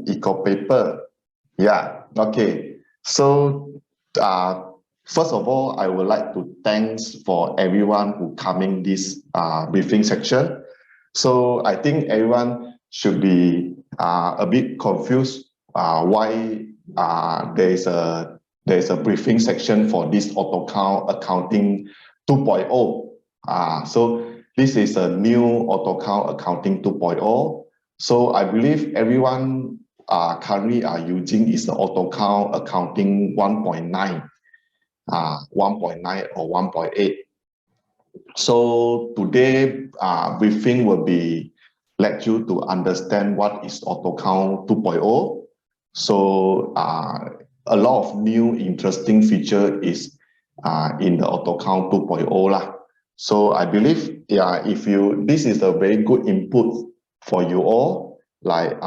eco paper. Yeah, okay. So first of all, I would like to thanks for everyone who coming this briefing section. So I think everyone should be a bit confused why there is a briefing section for this AutoCount accounting 2.0. So this is a new AutoCount accounting 2.0. So I believe everyone currently are using is the AutoCount accounting 1.9, 1.9 or 1.8. So today briefing will be let you to understand what is AutoCount 2.0. So a lot of new interesting feature is in the AutoCount 2.0 lah. So I believe if this is a very good input for you all, like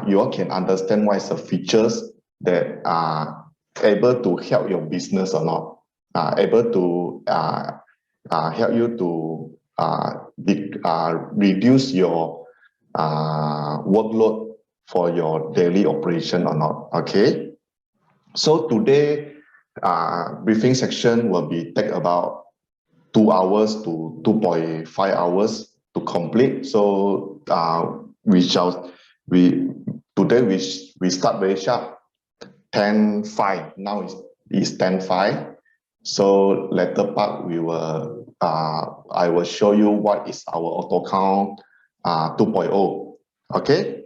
you all can understand what is the features that are able to help your business or not, able to help you to reduce your workload for your daily operation or not. Okay. So today, briefing section will be take about 2 hours to 2.5 hours to complete. So today we start very sharp, 10:05. Now it's 10:05. So later part we will I will show you what is our AutoCount 2.0. Okay.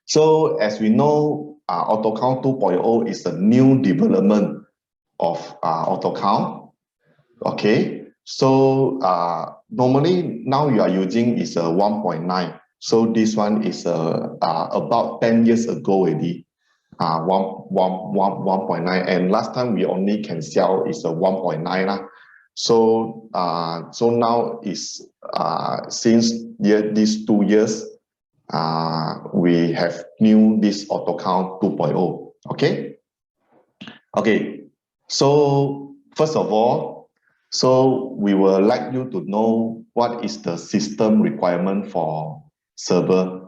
So as we know, AutoCount 2.0 is a new development of AutoCount. Okay. So normally now you are using is a 1.9. So this one is about 10 years ago already. 1.9, and last time we only can sell is a 1.9. So now is since these 2 years we have new this AutoCount 2.0. Okay. Okay. So first of all, so we would like you to know what is the system requirement for server.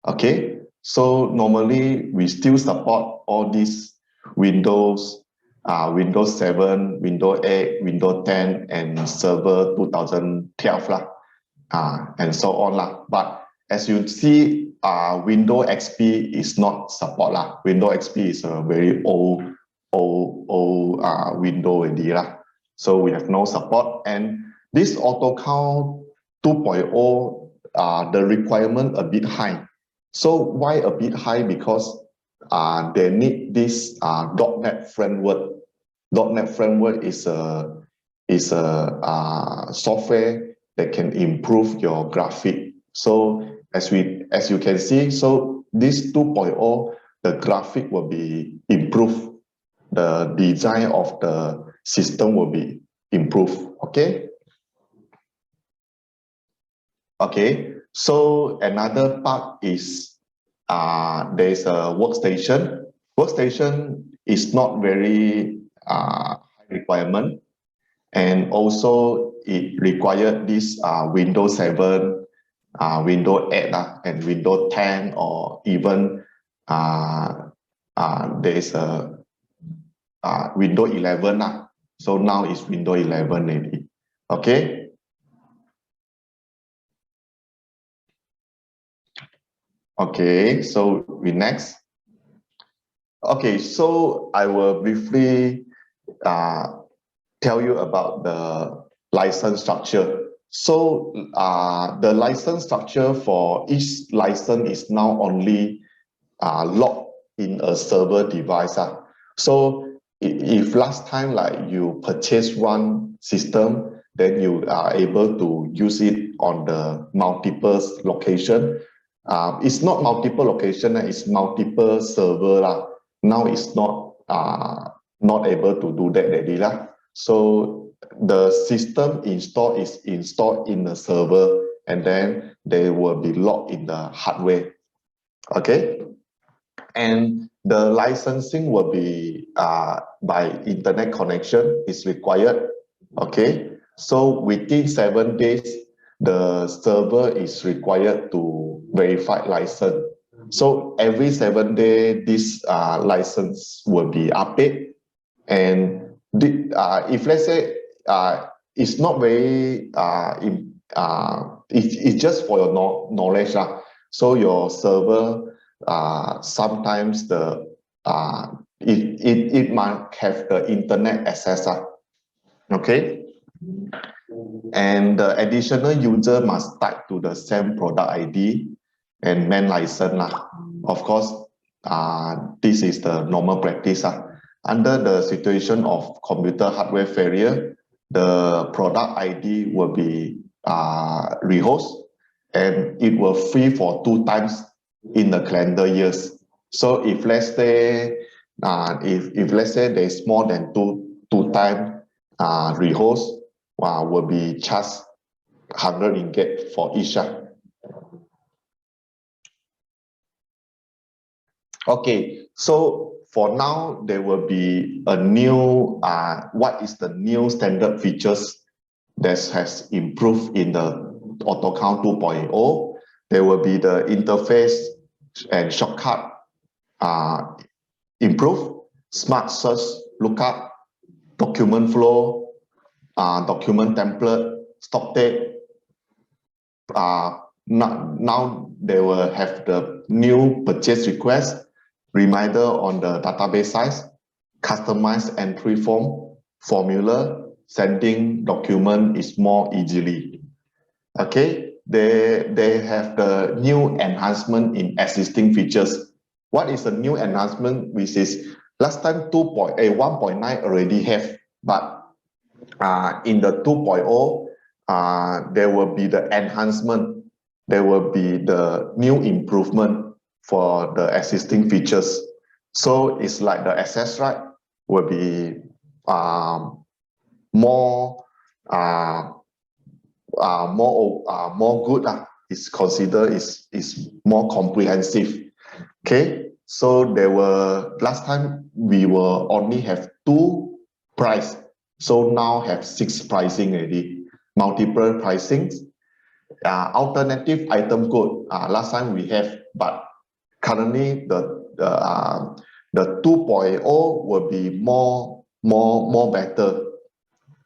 Okay. So normally we still support all these Windows, Windows 7, Windows 8, Windows 10, and Server 2012 lah, and so on lah. But as you see, Windows XP is not support lah. Windows XP is a very old window already lah. So we have no support, and this AutoCount 2.0, the requirement a bit high. So why a bit high? Because they need this .NET framework. .NET framework is a software that can improve your graphic. So as you can see, so this 2.0, the graphic will be improved. The design of the system will be improved. Okay. Okay. So another part is there's a workstation. Workstation is not very high requirement, and also it required this Windows 7, Windows 8, and Windows 10, or even there's a Windows 11. So now it's Windows 11 maybe. Okay. Okay, so we next. Okay, so I will briefly tell you about the license structure. So the license structure for each license is now only locked in a server device. So if last time like you purchase one system, then you are able to use it on the multiple location. It's not multiple location, it's multiple server lah. Now it's not able to do that already lah. So the system installed is installed in the server, and then they will be locked in the hardware. Okay, and the licensing will be by internet connection is required. Okay, so within 7 days, the server is required to verify license. So every 7 days, this license will be updated. And if let's say it's not very, it's just for your knowledge. So your server, sometimes it might have the internet access. Okay. And the additional user must type to the same product ID and main license. Of course, this is the normal practice. Under the situation of computer hardware failure, the product ID will be rehost, and it will free for 2 times in the calendar years. So if let's say if let's say there's more than two time rehost, will be charged 100 ringgit for each. Okay, so for now, there will be a new, what is the new standard features that has improved in the AutoCount 2.0? There will be the interface and shortcut improve, smart search, lookup, document flow, document template, stock date. Now they will have the new purchase request, reminder on the database size, customized entry form, formula, sending document is more easily. Okay, they have the new enhancement in existing features. What is the new enhancement? Which is last time 1.9 already have, but in the 2.0, there will be the enhancement. There will be the new improvement for the existing features. So it's like the access right will be more good. It's considered is more comprehensive. Okay, so there were last time we will only have 2 price, so now have 6 pricing already, multiple pricings. Alternative item code, last time we have, but currently the 2.0 will be more better.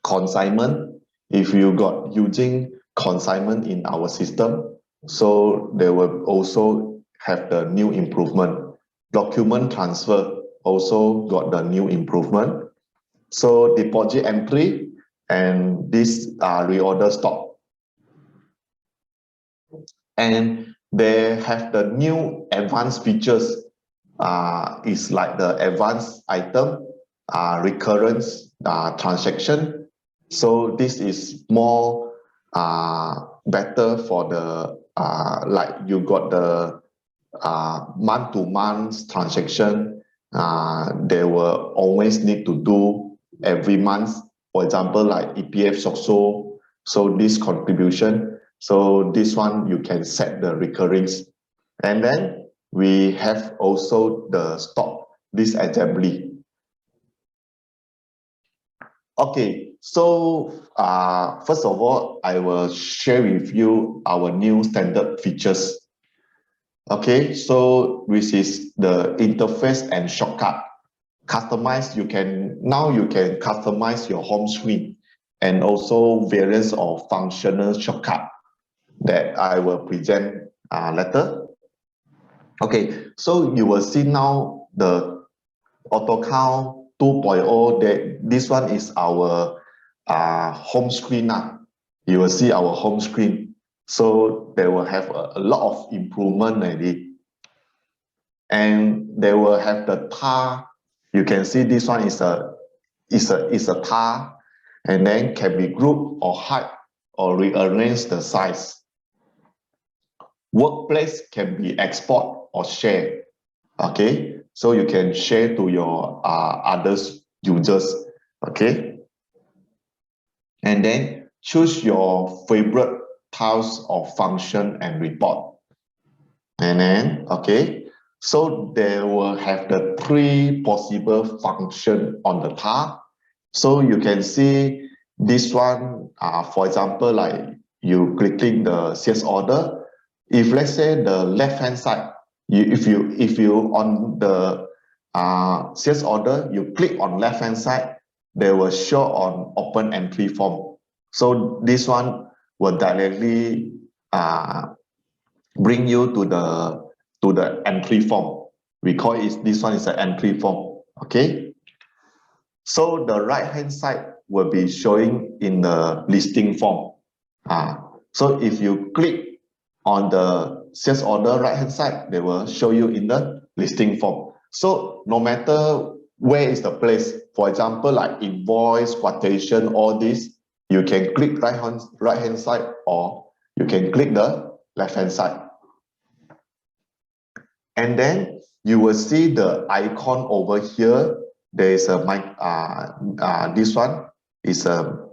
Consignment, if you got using consignment in our system, so they will also have the new improvement. Document transfer also got the new improvement. So deposit entry and this reorder stock. And they have the new advanced features, is like the advanced item, recurrence transaction. So this is more better for the like you got the month-to-month transaction. They will always need to do every month. For example, like EPF so this contribution. So this one you can set the recurrings. And then we have also the stock disassembly. Okay, so first of all, I will share with you our new standard features. Okay, so which is the interface and shortcut. Customize, now you can customize your home screen and also various of functional shortcut that I will present later. Okay, so you will see now the AutoCount 2.0, that this one is our home screen now. You will see our home screen. So they will have a lot of improvement already. And they will have the tar. You can see this one is a tar, and then can be grouped or hide or rearrange the size. Workplace can be export or share. Okay, so you can share to your others users. Okay, and then choose your favorite tiles of function and report. And then okay, so they will have the 3 possible function on the tar. So you can see this one, for example, like you clicking the sales order. If let's say the left hand side, if you on the sales order, you click on left hand side, they will show on open entry form. So this one will directly bring you to the entry form. We call it, this one is an entry form. Okay. So the right hand side will be showing in the listing form. So if you click on the sales order right hand side, they will show you in the listing form. So no matter where is the place, for example, like invoice, quotation, all this, you can click right hand side, or you can click the left hand side. And then you will see the icon over here. There is a this one is a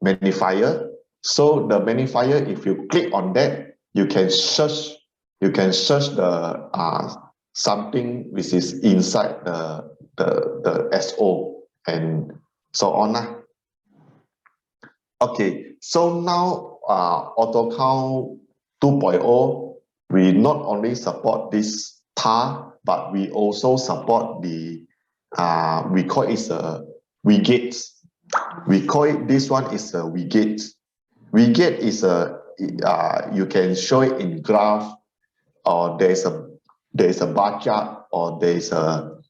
magnifier. So the magnifier, if you click on that, you can search the something which is inside the SO and so on. Okay, so now AutoCount 2.0, we not only support this tar, but we also support the we call it widgets. We call it, this one is a widget. Widget is a you can show it in graph, or there's a bar chart, or there's a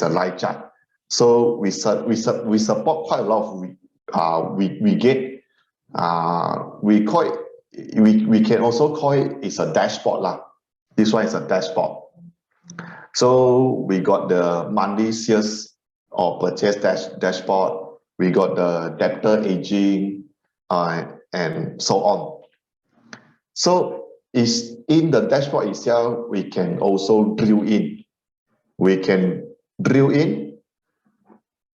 line chart. So we support quite a lot of widget. We call it, we can also call it, it's a dashboard lah. This one is a dashboard. So we got the monthly sales or purchase dashboard. We got the debtor aging, and so on. So is in the dashboard itself, we can also drill in. We can drill in.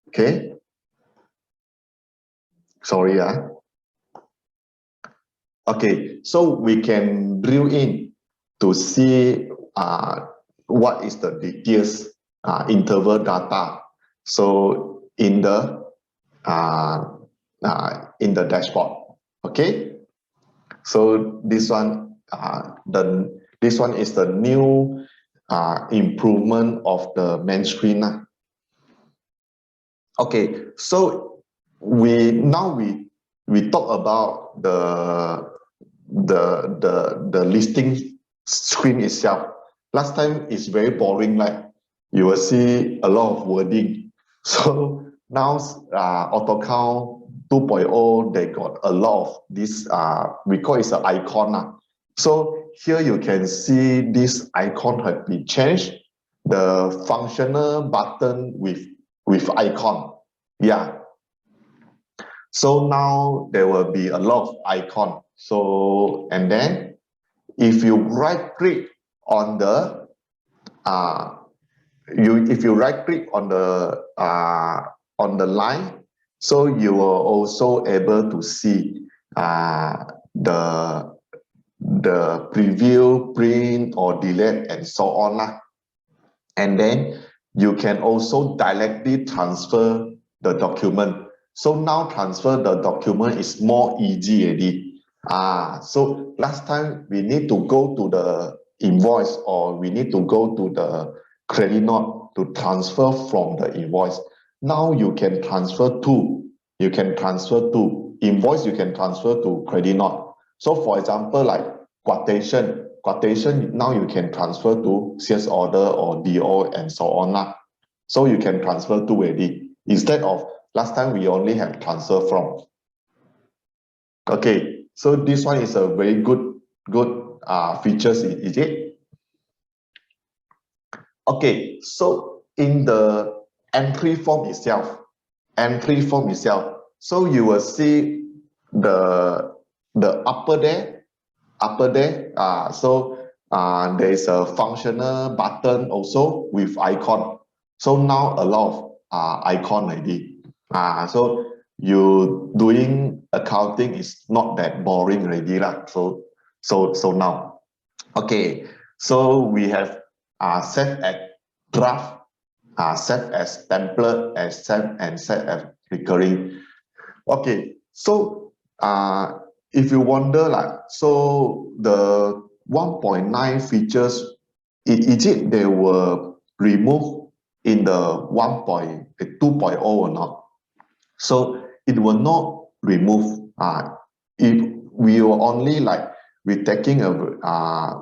Okay. Sorry. Okay, so we can drill in to see what is the details interval data. So in the dashboard. Okay, so this one this one is the new improvement of the main screen. Okay, so we talk about the listing screen itself. Last time it's very boring, like you will see a lot of wording. So now AutoCount 2.0, they got a lot of this, we call it an icon. So here you can see this icon has been changed, the functional button with icon. Yeah. So now there will be a lot of icon. So, and then if you right click on the if you right click on the line, so you are also able to see the preview, print, or delete, and so on. And then you can also directly transfer the document. So now transfer the document is more easy already. So last time we need to go to the invoice, or we need to go to the credit note to transfer from the invoice. Now you can transfer to invoice, you can transfer to credit note. So for example, like quotation, now you can transfer to sales order or DO and so on. So you can transfer to already, instead of last time we only have transfer from. Okay, so this one is a very good features, is it? Okay, so in the entry form itself, so you will see the upper there, so there is a functional button also with icon. So now a lot of icon already. So you doing accounting is not that boring already lah. So now, okay, so we have set as draft, set as template, and set as recurring. Okay, so if you wonder, like, so the 1.9 features they were removed in the 2.0 or not. So it will not remove. If we were only like we taking a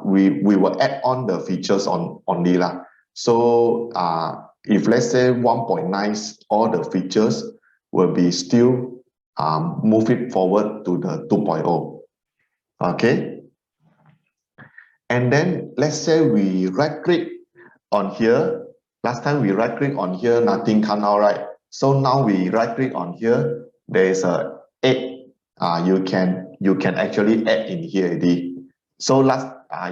we will add on the features on only lah. So if let's say 1.9, all the features will be still move it forward to the 2.0. Okay. And then let's say we right click on here. Last time we right click on here, nothing come out, right? So now we right click on here. There is a add. You can actually add in here already. So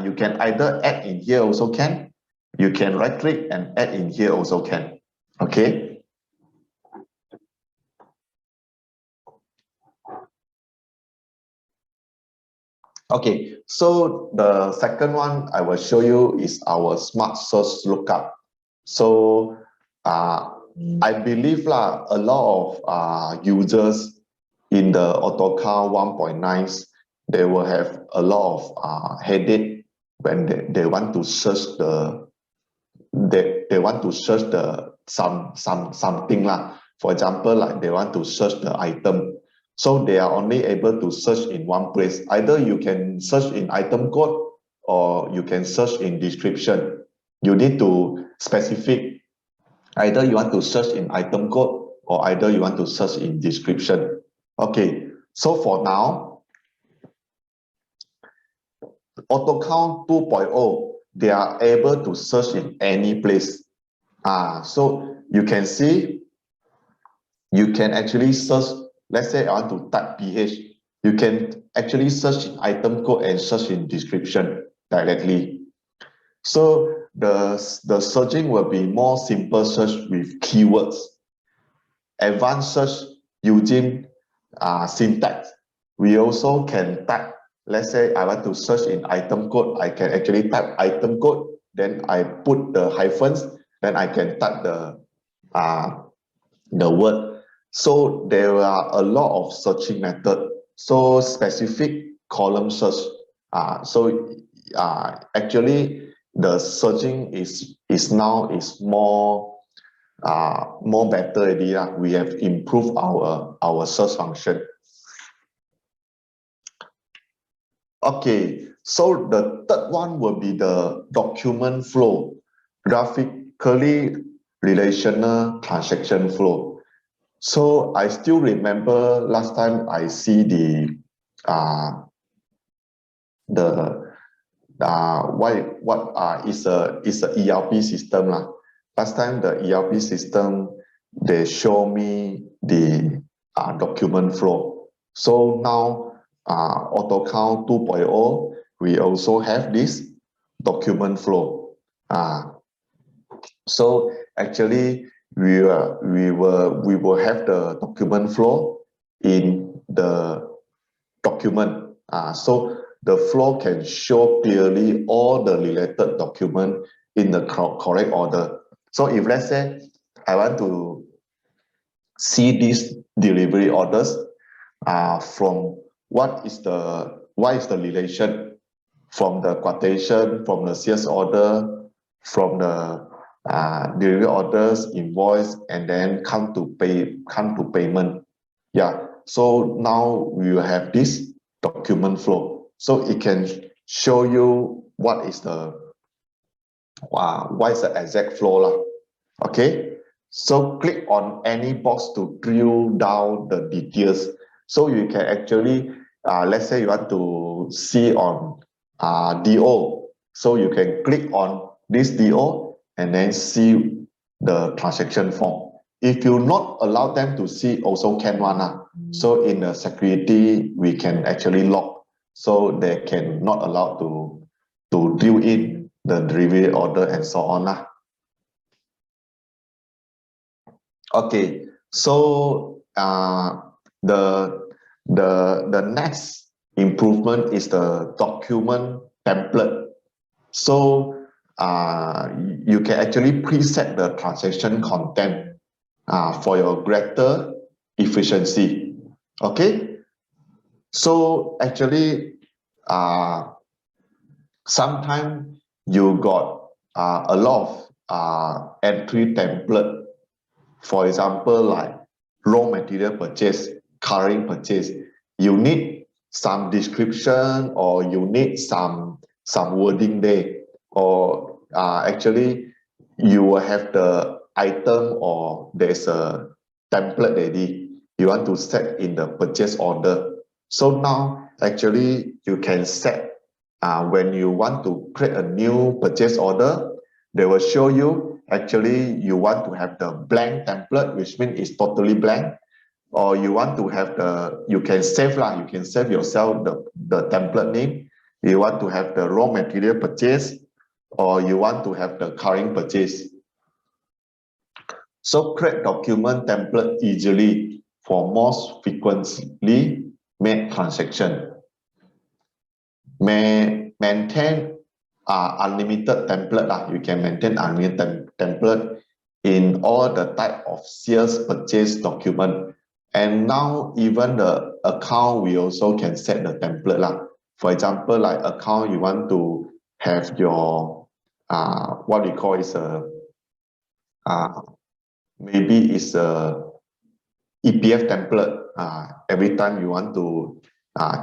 you can either add in here also can. You can right click and add in here also can. Okay. Okay, so the second one I will show you is our smart search lookup. So I believe a lot of users in the AutoCount 1.9, they will have a lot of headache when they want to search they want to search something lah. For example, like they want to search the item. So they are only able to search in one place. Either you can search in item code or you can search in description. You need to specific. Either you want to search in item code or either you want to search in description. Okay, so for now, AutoCount 2.0, they are able to search in any place. So you can see, you can actually search, let's say I want to type PH, you can actually search in item code and search in description directly. So the searching will be more simple search with keywords. Advanced search using syntax. We also can type, let's say I want to search in item code, I can actually type item code, then I put the hyphens, then I can type the word. So there are a lot of searching method. So specific column search. Actually the searching is more better already. We have improved our search function. Okay, so the third one will be the document flow, graphically relational transaction flow. So I still remember last time I see is a ERP system lah. Last time the ERP system, they show me the document flow. So now AutoCount 2.0, we also have this document flow. So actually we will have the document flow in the document. So the flow can show clearly all the related document in the correct order. So if let's say I want to see these delivery orders from what is the relation from the quotation, from the sales order, from the delivery orders, invoice, and then come to payment. Yeah. So now we will have this document flow. So it can show you what is the exact flow lah. Okay. So click on any box to drill down the details. So you can actually, let's say you want to see on DO. So you can click on this DO and then see the transaction form. If you not allow them to see, also can one. So in the security, we can actually lock. So they can not allowed to drill in the delivery order and so on. Okay, so the next improvement is the document template. So you can actually preset the transaction content for your greater efficiency. Okay, so actually sometimes you got a lot of entry template. For example, like raw material purchase, current purchase, you need some description or you need some wording there, or actually you will have the item or there's a template ready you want to set in the purchase order. So now actually you can set when you want to create a new purchase order, they will show you actually you want to have the blank template, which means it's totally blank, or you want to have the, you can save lah, you can save yourself the template name. You want to have the raw material purchase, or you want to have the current purchase. So create document template easily for most frequently made transaction. Maintain unlimited template lah. You can maintain unlimited template in all the type of sales purchase document. And now even the account, we also can set the template lah. For example, like account, you want to have your what we call is a maybe it's a EPF template. Every time you want to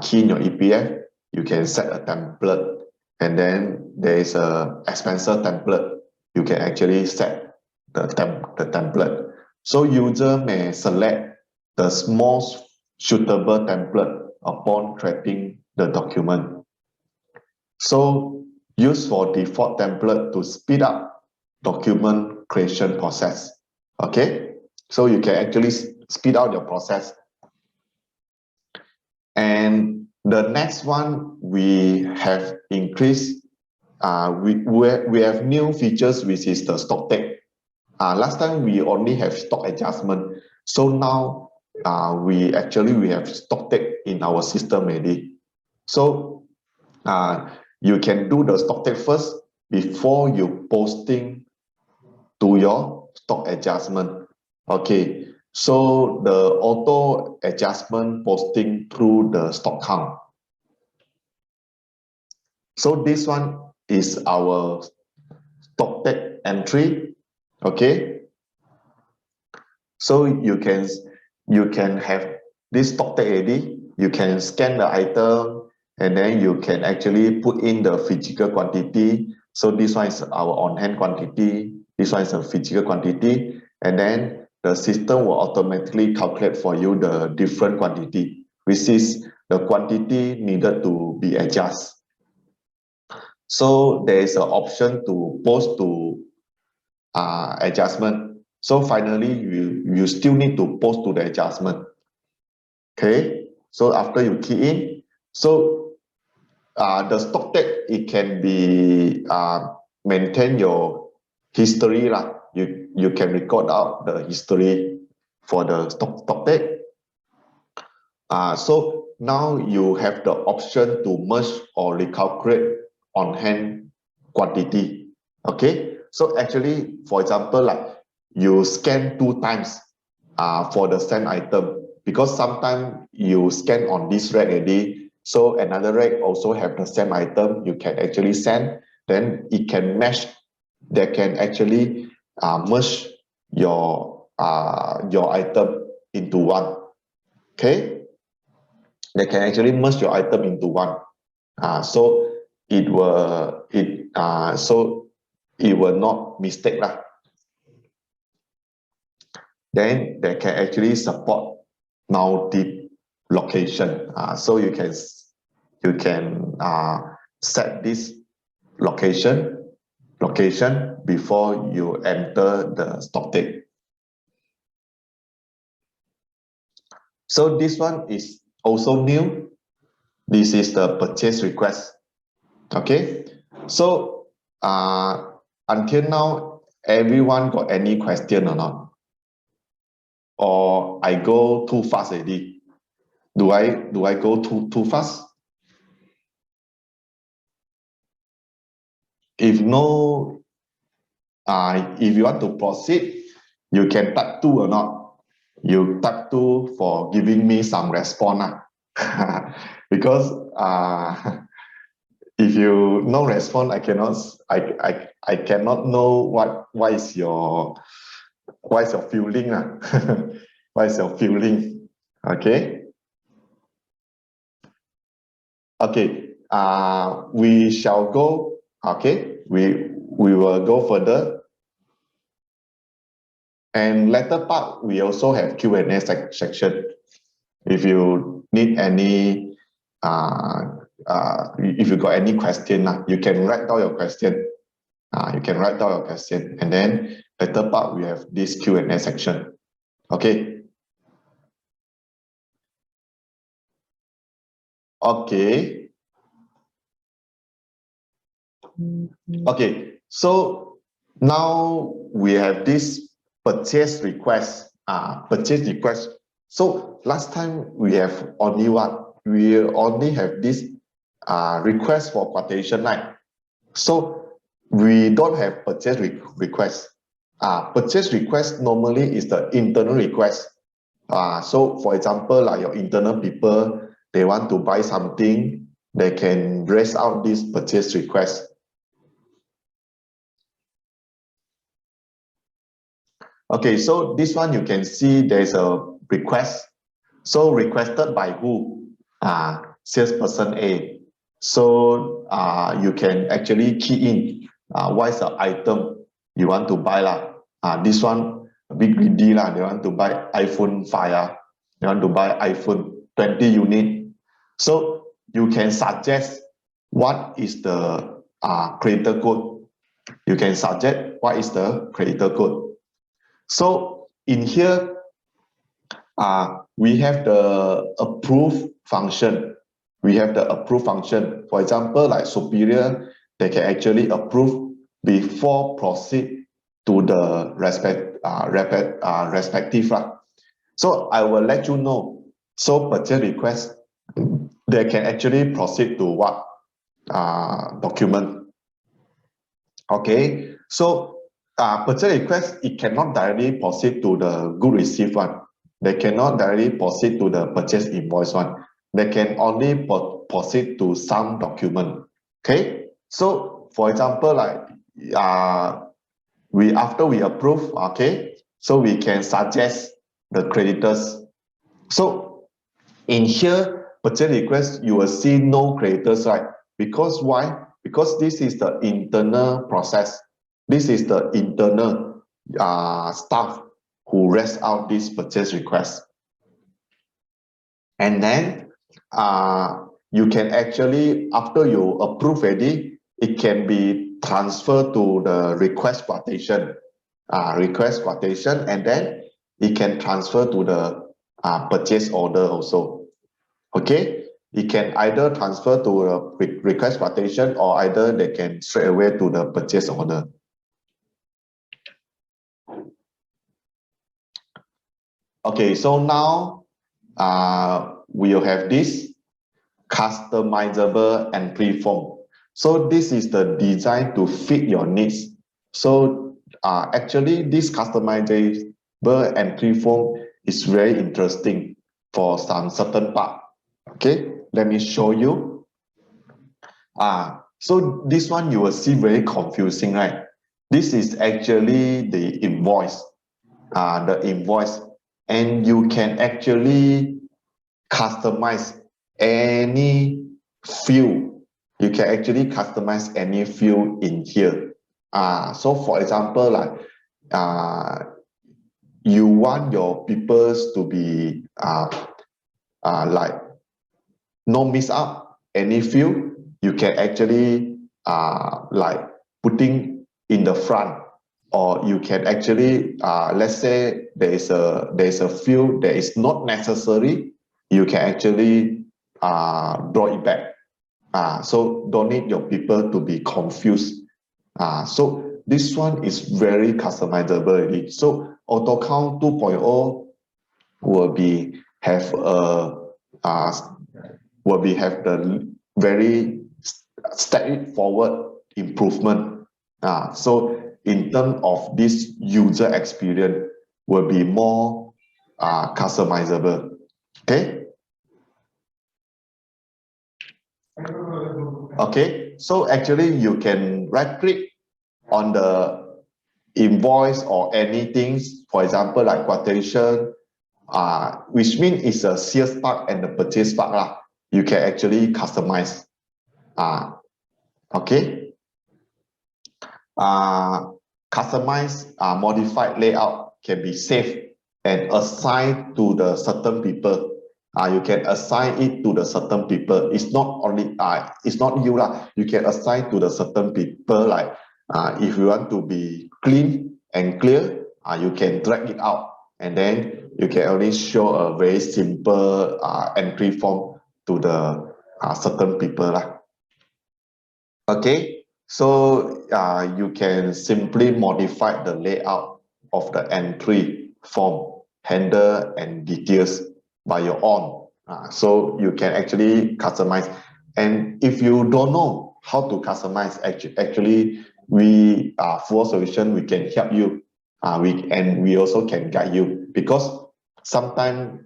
key in your EPF, you can set a template. And then there is a expenses template. You can actually set the template. So user may select the most suitable template upon creating the document. So use for default template to speed up document creation process. Okay, so you can actually speed out your process. And the next one, we have increased, we have new features, which is the stock take. Last time we only have stock adjustment. So now we have stock take in our system already. So you can do the stock take first before you posting to your stock adjustment. Okay, so the auto adjustment posting through the stock count. So this one is our stock take entry. Okay, so you can have this stock take ready. You can scan the item and then you can actually put in the physical quantity. So this one is our on-hand quantity. This one is a physical quantity, and then the system will automatically calculate for you the different quantity, which is the quantity needed to be adjusted. So there is an option to post to adjustment. So finally, you still need to post to the adjustment. Okay, so after you key in, so the stock take, it can be maintain your history lah. You can record out the history for the stock take. So now you have the option to merge or recalculate on hand quantity. Okay, so actually, for example, like you scan 2 times for the same item, because sometimes you scan on this rack already, so another rack also have the same item, you can actually send, then it can match. They can actually merge your item into one. Okay, they can actually merge your item into one. So it will not mistake lah. Then they can actually support multi-location. So you can set this location before you enter the stock take. So this one is also new. This is the purchase request. Okay, so until now, everyone got any question or not? Or I go too fast already? Do I go too fast? If no, if you want to proceed, you can type 2 or not. You type 2 for giving me some response. Because if you no response, I cannot I cannot know what is your feeling. What is your feeling? Okay. Okay. We shall go. Okay. We will go further. And later part, we also have Q&A section. If you need any, if you got any question, you can write down your question. You can write down your question, and then later part we have this Q&A section. Okay. Okay. Okay. So now we have this purchase request. Purchase request. So last time we have only what? We only have this request for quotation, right? So we don't have purchase request. Purchase request normally is the internal request. So for example, like your internal people, they want to buy something, they can raise out this purchase request. Okay, so this one you can see there's a request. So requested by who? Salesperson A. So you can actually key in what is the item you want to buy. This one a bit greedy. They want to buy iPhone 5. They want to buy iPhone 20 unit. So you can suggest what is the creator code. You can suggest what is the creator code. So in here, we have the approve function. We have the approve function. For example, like superior, they can actually approve before proceed to the respective. So I will let you know. So purchase request, they can actually proceed to what document. Okay. So purchase request, it cannot directly proceed to the good received one. They cannot directly proceed to the purchase invoice one. They can only proceed to some document. Okay. So for example, like after we approve, okay, so we can suggest the creditors. So in here, purchase request, you will see no creditors, right? Because why? Because this is the internal process. This is the internal staff who raise out this purchase request. And then you can actually, after you approve already, it can be transferred to the request quotation. And then it can transfer to the purchase order also. Okay, it can either transfer to a request quotation, or either they can straight away to the purchase order. Okay, so now we'll have this customizable entry form. So this is the design to fit your needs. So actually this customizable entry form is very interesting for some certain part. Okay, let me show you. So this one you will see very confusing, right? This is actually the invoice. And you can actually customize any field. You can actually customize any field in here. So for example, like you want your peoples to be like no miss up any field, you can actually like putting in the front, or you can actually let's say there is a field that is not necessary, you can actually draw it back. So don't need your people to be confused. So this one is very customizable already. So AutoCount 2.0 will have the very straightforward improvement. So in terms of this user experience, will be more customizable. Okay. Okay. So actually, you can right click on the invoice or anything, for example, like quotation, which means it's a sales part and the purchase part lah. You can actually customize. Okay. Customize modified layout can be saved and assigned to the certain people. You can assign it to the certain people. It's not only it's not you lah. You can assign to the certain people. Like if you want to be clean and clear, you can drag it out, and then you can only show a very simple entry form to the certain people lah. Okay, so you can simply modify the layout of the entry form, handle, and details by your own. So you can actually customize. And if you don't know how to customize, actually we Full Solution, we can help you. We also can guide you, because sometimes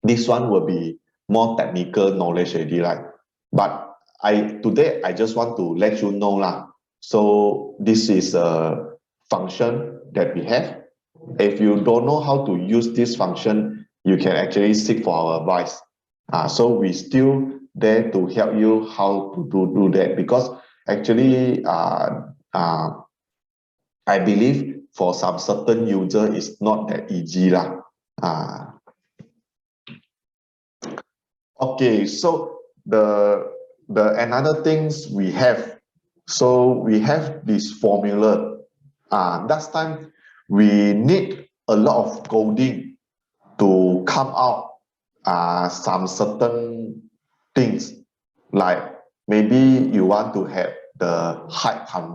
this one will be more technical knowledge already, right? But today I just want to let you know lah. So this is a function that we have. If you don't know how to use this function, you can actually seek for our advice. So we still there to help you how to do that, because actually I believe for some certain user it's not that easy lah. Okay, so the another things we have, so we have this formula. Last time we need a lot of coding to come out some certain things, like maybe you want to have the height and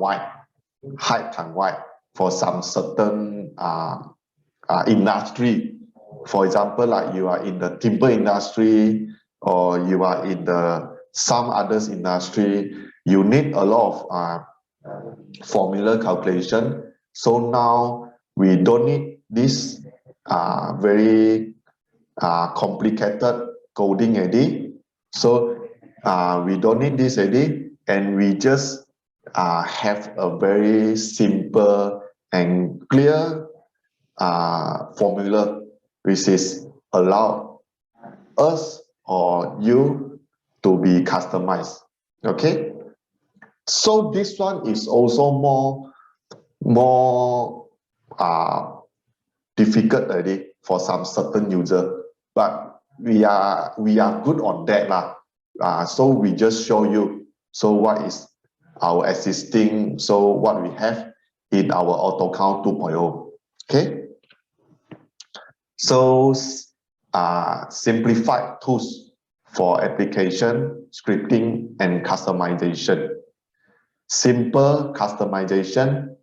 weight for some certain industry. For example, like you are in the timber industry, or you are in the some others industry, you need a lot of formula calculation. So now we don't need this very complicated coding already. So we don't need this already, and we just have a very simple and clear formula, which is allow us or you to be customized. Okay, so this one is also more difficult already for some certain user, but we are good on that lah. So we just show you so what is our existing, so what we have in our AutoCount 2.0. Okay, so simplified tools for application, scripting, and customization. Simple customization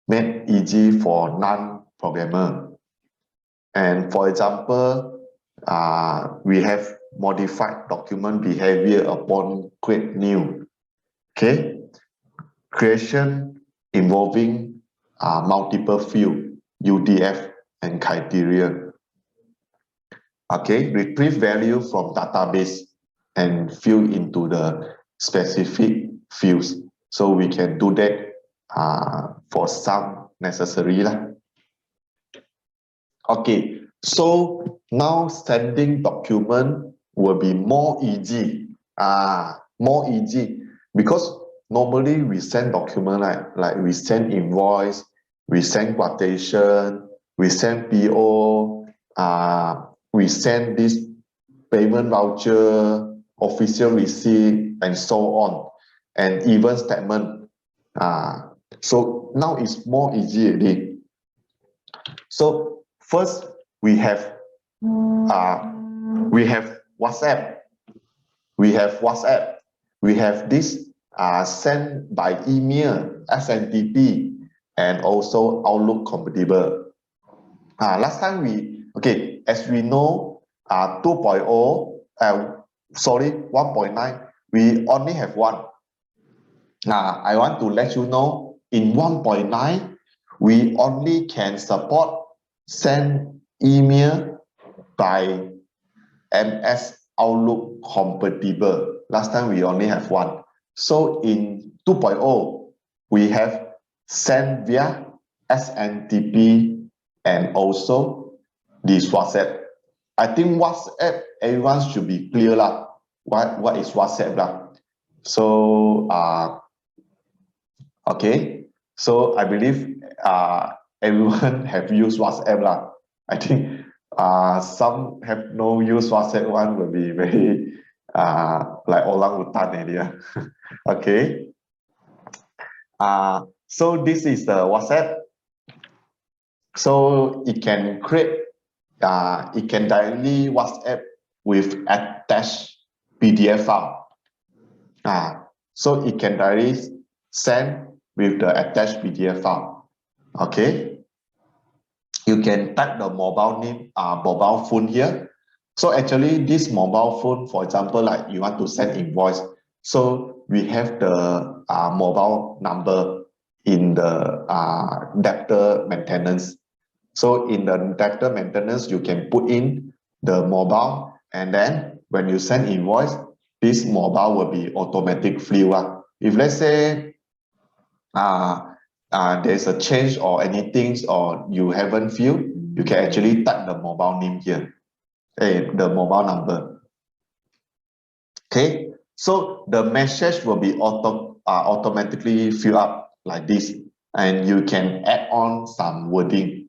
made easy for non-programmer. And for example, we have modified document behavior upon create new. Okay, creation involving multiple field, UDF, and criteria. Okay, retrieve value from database and fill into the specific fields. So we can do that for some necessary lah. Okay, so now sending document will be more easy. More easy, because normally we send document like we send invoice, we send quotation, we send PO, we send this payment voucher, official receipt, and so on, and even statement. So now it's more easy already. So first we have WhatsApp. We have this sent by email, SMTP, and also Outlook compatible. Last time as we know, 1.9, we only have one. I want to let you know, in 1.9, we only can support send email by MS Outlook compatible. Last time we only have one. So in 2.0, we have send via SNTP and also this WhatsApp. I think WhatsApp, everyone should be clear lah. What is WhatsApp lah? So okay, so I believe everyone have used WhatsApp lah. I think some have no use WhatsApp, one will be very like orang utan area. Okay. So this is the WhatsApp. So it can create, it can directly WhatsApp with attached PDF file. So it can directly send with the attached PDF file. Okay. You can type the mobile name, mobile phone here. So actually this mobile phone, for example, like you want to send invoice. So we have the mobile number in the debtor maintenance. So in the debtor maintenance, you can put in the mobile, and then when you send invoice, this mobile will be automatic fill. If let's say there's a change or anything or you haven't filled, you can actually type the mobile name here, the mobile number. Okay, so the message will be automatically filled up like this, and you can add on some wording.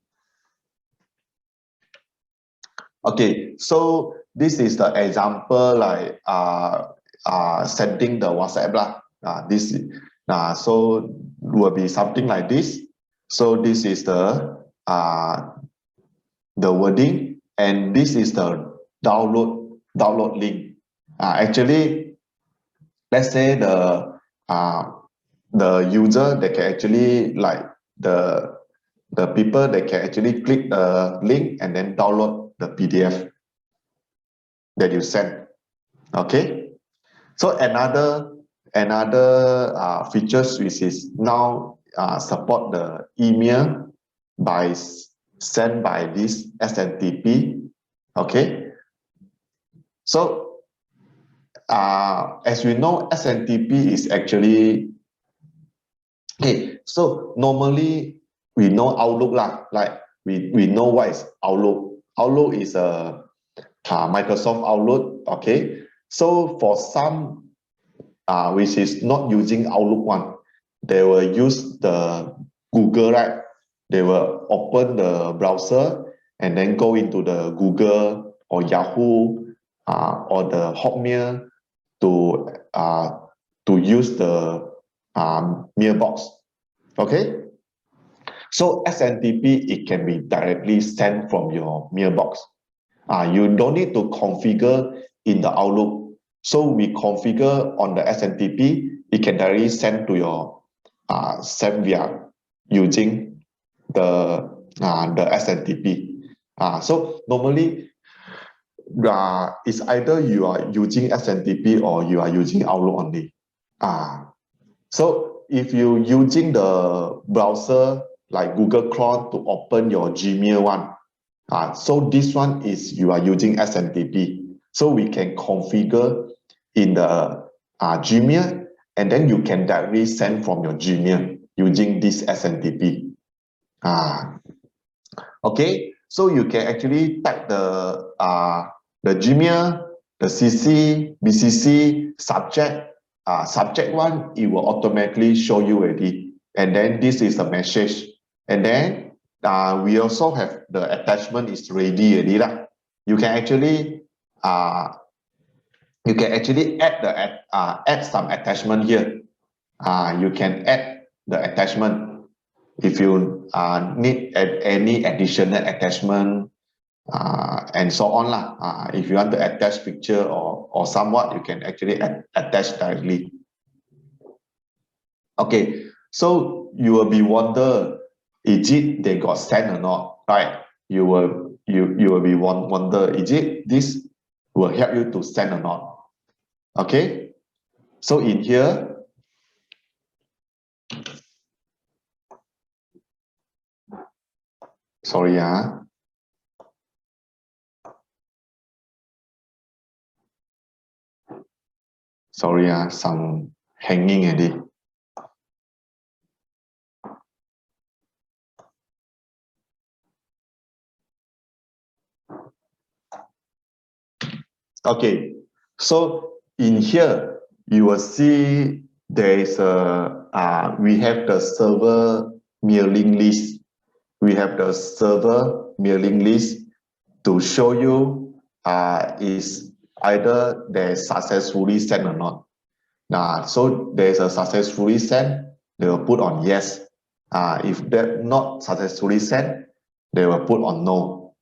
Okay, so this is the example like sending the WhatsApp lah. So will be something like this. So this is the wording, and this is the download link. Actually, let's say the user, they can actually like the people, they can actually click the link and then download the PDF that you send. Okay, so another features which is now support the email by sent by this SNTP. Okay, so as we know, SNTP is actually okay. So normally we know Outlook lah, like we know what is Outlook. Outlook is a Microsoft Outlook. Okay, so for some which is not using Outlook one, they will use the Google, right? They will open the browser and then go into the Google or Yahoo or the Hotmail to use the mailbox. Okay, so SNTP, it can be directly sent from your mailbox. You don't need to configure in the Outlook. So we configure on the SNTP, it can directly send to your send via using the SNTP. So normally it's either you are using SNTP or you are using Outlook only. So if you using the browser like Google Chrome to open your Gmail one, so this one is you are using SNTP. So we can configure in the Gmail, and then you can directly send from your Gmail using this SNTP. Okay, so you can actually type the Gmail, the CC, BCC, subject. Subject one, it will automatically show you already. And then this is the message. And then we also have the attachment is ready already lah. You can actually add some attachment here. You can add the attachment if you need any additional attachment and so on lah. If you want to attach picture or somewhat, you can actually attach directly. Okay, so you will be wonder, is it they got sent or not, right? You will be wonder, is it this will help you to send or not? Okay, so in here, sorry, some hanging already. Okay, so in here you will see there is a we have the server mailing list. We have the server mailing list to show you is either they successfully sent or not. So there's a successfully sent, they will put on yes. If they're not successfully sent, they will put on no.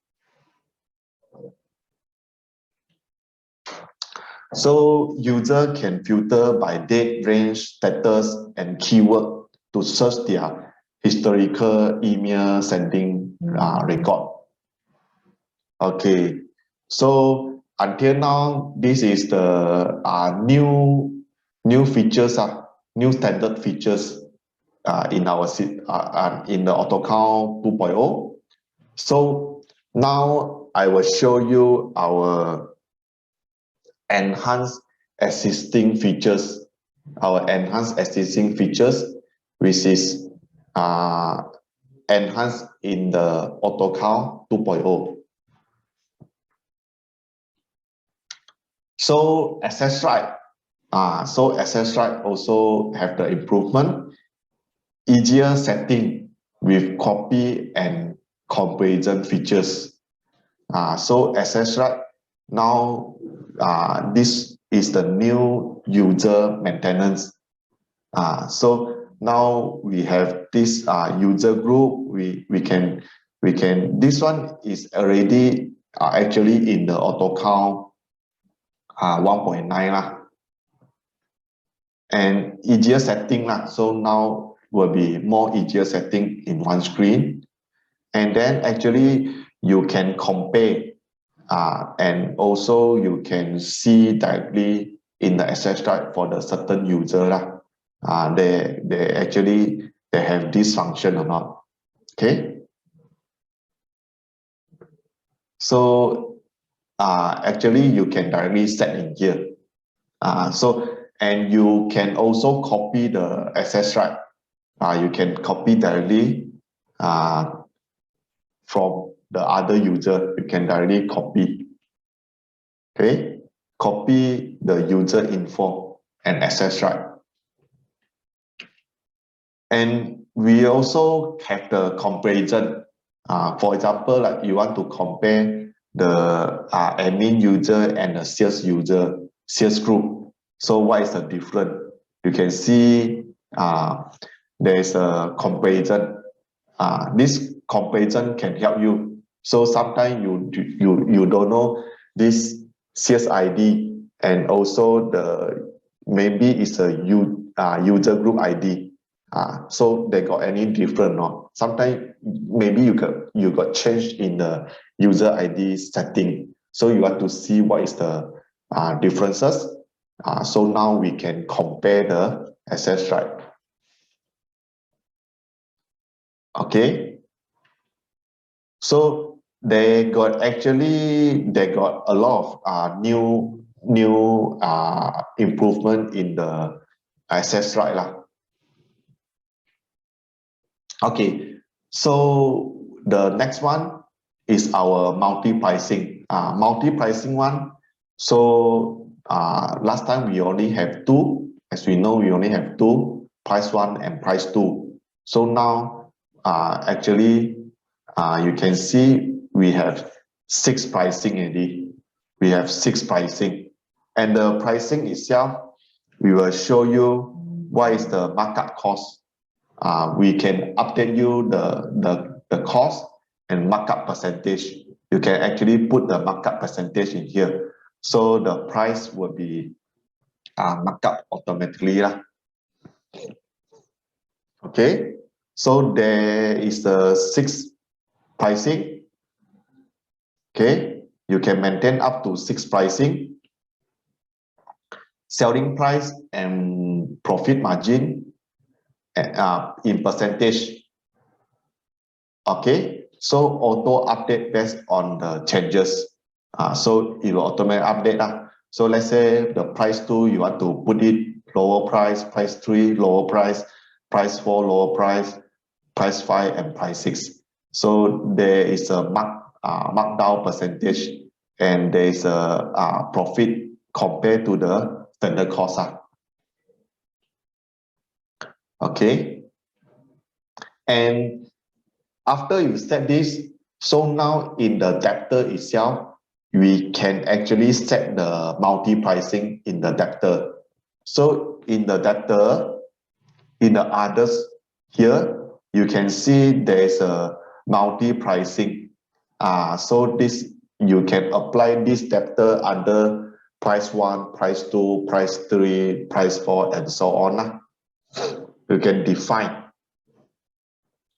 So user can filter by date, range, status, and keyword to search their historical email sending record. Okay, so until now, this is the new features, new standard features in our in the AutoCount 2.0. So now I will show you our enhanced existing features, which is enhanced in the AutoCount 2.0. So access right. So access right also have the improvement, easier setting with copy and comparison features. So access right now, this is the new user maintenance. So now we have this user group. We can this one is already actually in the AutoCount 1.9 lah, and easier setting lah. So now will be more easier setting in one screen, and then actually you can compare and also you can see directly in the access right for the certain user lah. They actually they have this function or not. Okay, so actually you can directly set in here. And you can also copy the access right. You can copy directly from the other user. You can directly copy. Okay, copy the user info and access right. And we also have the comparison. For example, like you want to compare the admin user and the sales user, sales group. So what is the difference? You can see there is a comparison. This comparison can help you. So sometimes you don't know this sales ID and also maybe it's a user group ID. So they got any different or sometimes maybe you got changed in the user ID setting. So you want to see what is the differences. So now we can compare the access right. Okay. So they got a lot of new improvement in the access right lah. Okay, so the next one is our multi-pricing. Multi-pricing one. So last time we only have two. As we know, we only have two, price one and price two. So now actually you can see we have 6 pricing already. We have 6 pricing. And the pricing itself, we will show you what is the markup cost. We can update you the cost and markup percentage. You can actually put the markup percentage in here. So the price will be markup automatically lah. Okay, so there is the 6 pricing. Okay, you can maintain up to 6 pricing. Selling price and profit margin in percentage. Okay, so auto update based on the changes. So it will automatically update. So let's say the price 2, you want to put it lower price, price 3, lower price, price 4, lower price, price 5, and price 6. So there is a markdown percentage and there's a profit compared to the standard cost. Okay, and after you set this, so now in the debtor itself, we can actually set the multi-pricing in the debtor. So in the debtor, in the others here, you can see there's a multi-pricing. So this, you can apply this debtor under price 1, price 2, price 3, price 4, and so on. You can define.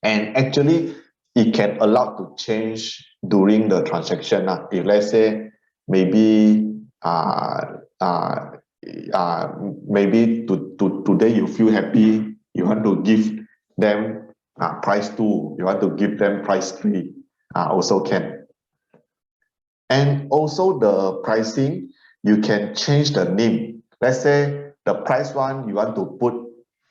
And actually, it can allow to change during the transaction. If let's say maybe maybe today you feel happy, you want to give them price 2, you want to give them price 3, also can. And also the pricing, you can change the name. Let's say the price 1, you want to put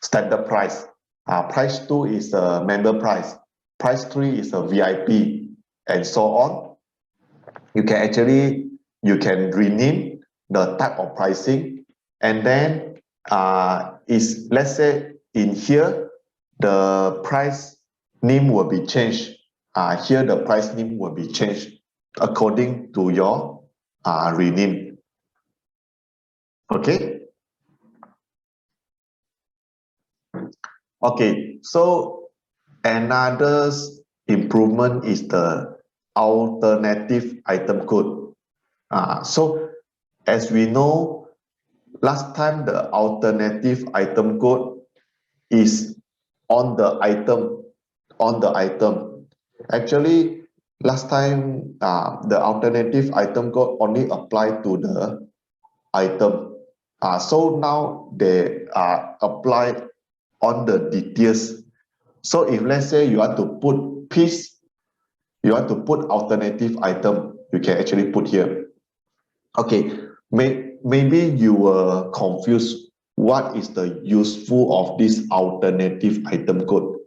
standard price. Price 2 is a member price. Price 3 is a VIP, and so on. You can actually, you can rename the type of pricing, and then let's say in here, the price name will be changed. Here the price name will be changed according to your rename. Okay. Okay, so another improvement is the alternative item code. So as we know, last time the alternative item code is on the item, Actually, last time the alternative item code only applied to the item. So now they are applied on the details. So if let's say you want to put piece, you want to put alternative item, you can actually put here. Okay, maybe you were confused. What is the useful of this alternative item code?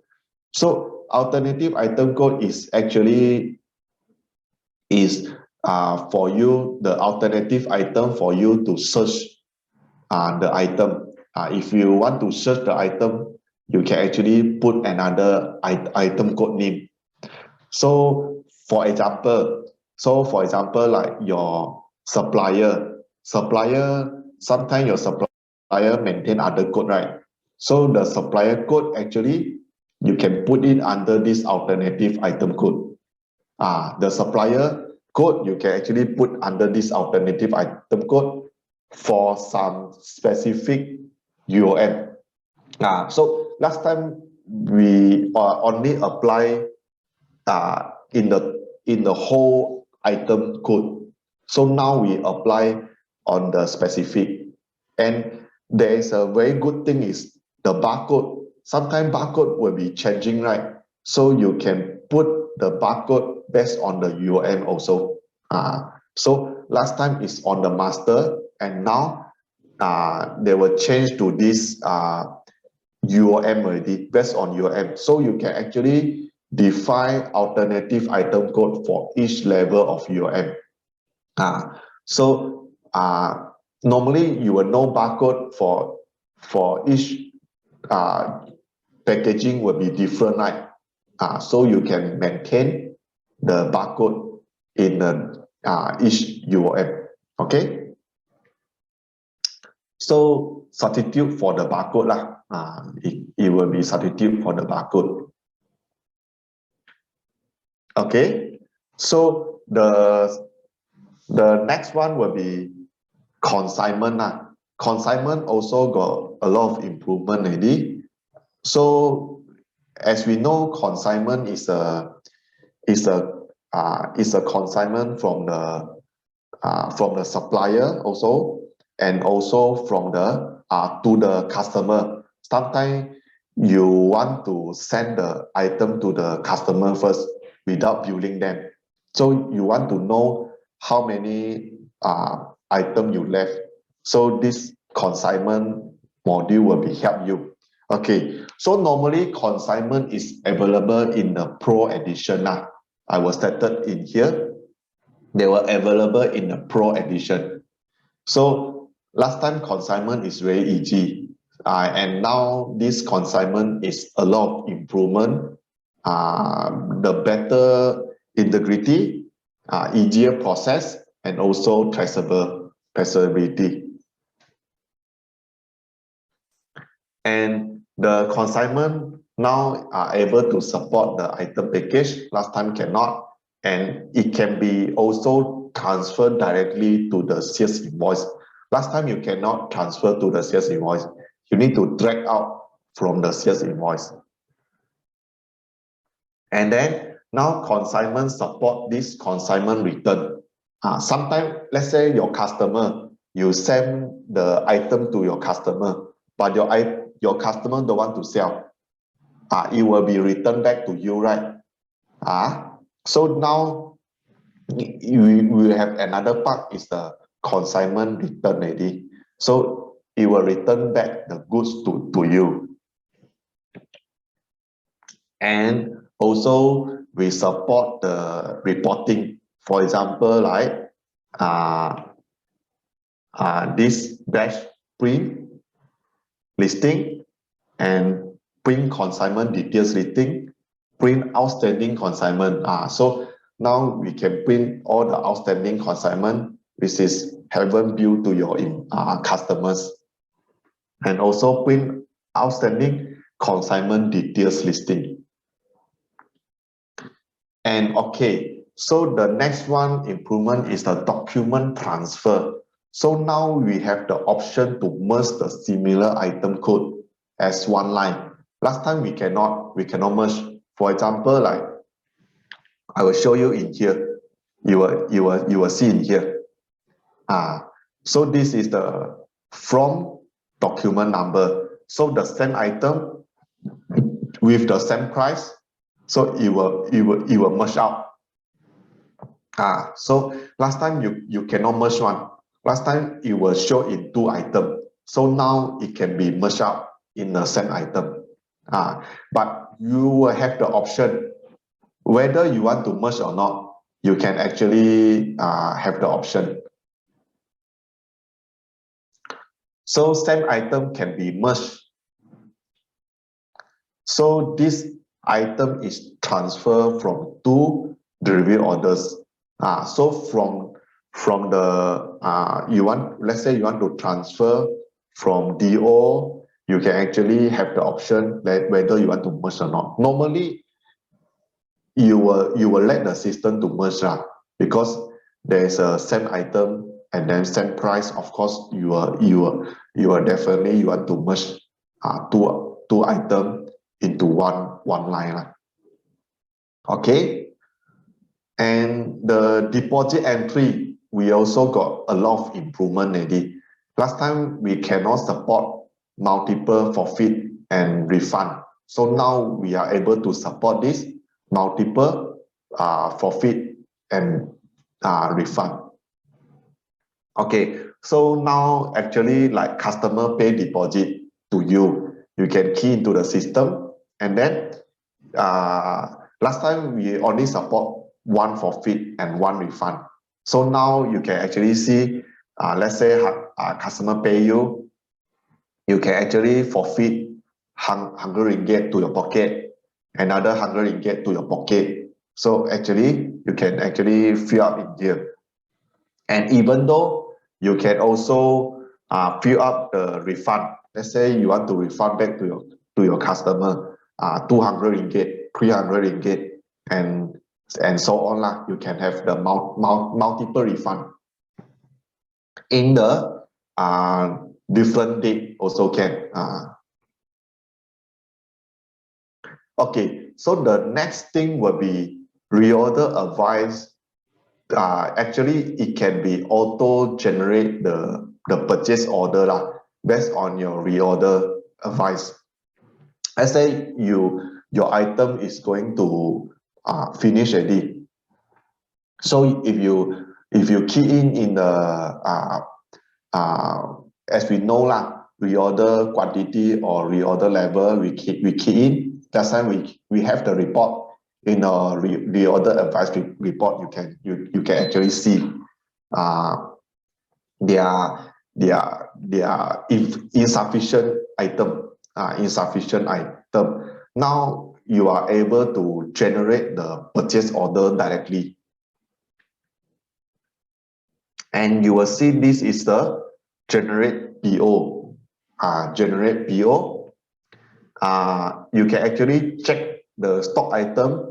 So alternative item code is actually for you, the alternative item for you to search the item. If you want to search the item, you can actually put another item code name. So for example, like your supplier, sometimes your supplier maintain other code, right? So the supplier code, actually, you can put it under this alternative item code. The supplier code, you can actually put under this alternative item code for some specific UOM. So last time we only apply in the whole item code. So now we apply on the specific. And there is a very good thing is the barcode. Sometimes barcode will be changing, right? So you can put the barcode based on the UOM also. So last time is on the master, and now they will change to this UOM already, based on UOM. So you can actually define alternative item code for each level of UOM. So normally you will know barcode for each packaging will be different, right? So you can maintain the barcode in each UOM. Okay. So substitute for the barcode it will be substitute for the barcode. Okay. So the next one will be consignment. Consignment also got a lot of improvement already. So as we know, consignment is a consignment from the supplier also, and also from the to the customer. Sometimes you want to send the item to the customer first without billing them. So you want to know how many item you left. So this consignment module will be help you. Okay, so normally consignment is available in the Pro edition. I was started in here. they were available in the Pro edition. So last time consignment is very easy, and now this consignment is a lot of improvement, the better integrity, easier process, and also traceability. And the consignment now are able to support the item package, last time cannot, and it can be also transferred directly to the sales invoice. Last time you cannot transfer to the sales invoice. You need to drag out from the sales invoice. And then now consignment support this consignment return. Sometimes, let's say your customer, you send the item to your customer, but your customer don't want to sell. It will be returned back to you, right? So now we have another part is the consignment return already. So it will return back the goods to you. And also we support the reporting. For example, like this dash print listing and print consignment details listing, print outstanding consignment. So now we can print all the outstanding consignment which is haven't billed to your customers, and also print outstanding consignment details listing. And okay, so the next one improvement is the document transfer. So now we have the option to merge the similar item code as one line. Last time we cannot merge. For example, like I will show you in here. You will see in here. So this is the from document number. So the same item with the same price, so it will merge out. So last time you cannot merge one. Last time it will show in two items. So now it can be merged out in the same item. But you will have the option whether you want to merge or not. You can actually have the option. So same item can be merged. So this item is transferred from two delivery orders. So from the let's say you want to transfer from DO, you can actually have the option that whether you want to merge or not. Normally, you will let the system to merge because there's a same item and then same price. Of course, you will definitely you want to merge two items into one line. Okay. And the deposit entry, we also got a lot of improvement already. Last time we cannot support multiple forfeit and refund. So now we are able to support this multiple forfeit and refund. Okay, so now actually like customer pay deposit to you, you can key into the system, and then last time we only support one forfeit and one refund. So now you can actually see, let's say customer pay you, you can actually forfeit 100 ringgit to your pocket, another 100 ringgit to your pocket. So actually you can actually fill up in here. And even though you can also fill up the refund, let's say you want to refund back to your customer 200 ringgit, 300 ringgit, and so on. You can have the multiple refund in the different date also can. Okay, so the next thing will be reorder advice. Actually, it can be auto generate the purchase order based on your reorder advice. Let's say your item is going to finish already. So if you key in the as we know reorder quantity or reorder level, we key in. Last time we have the report in a reorder advice report, you can actually see their insufficient item. Now you are able to generate the purchase order directly, and you will see this is the generate PO. Generate PO. You can actually check the stock item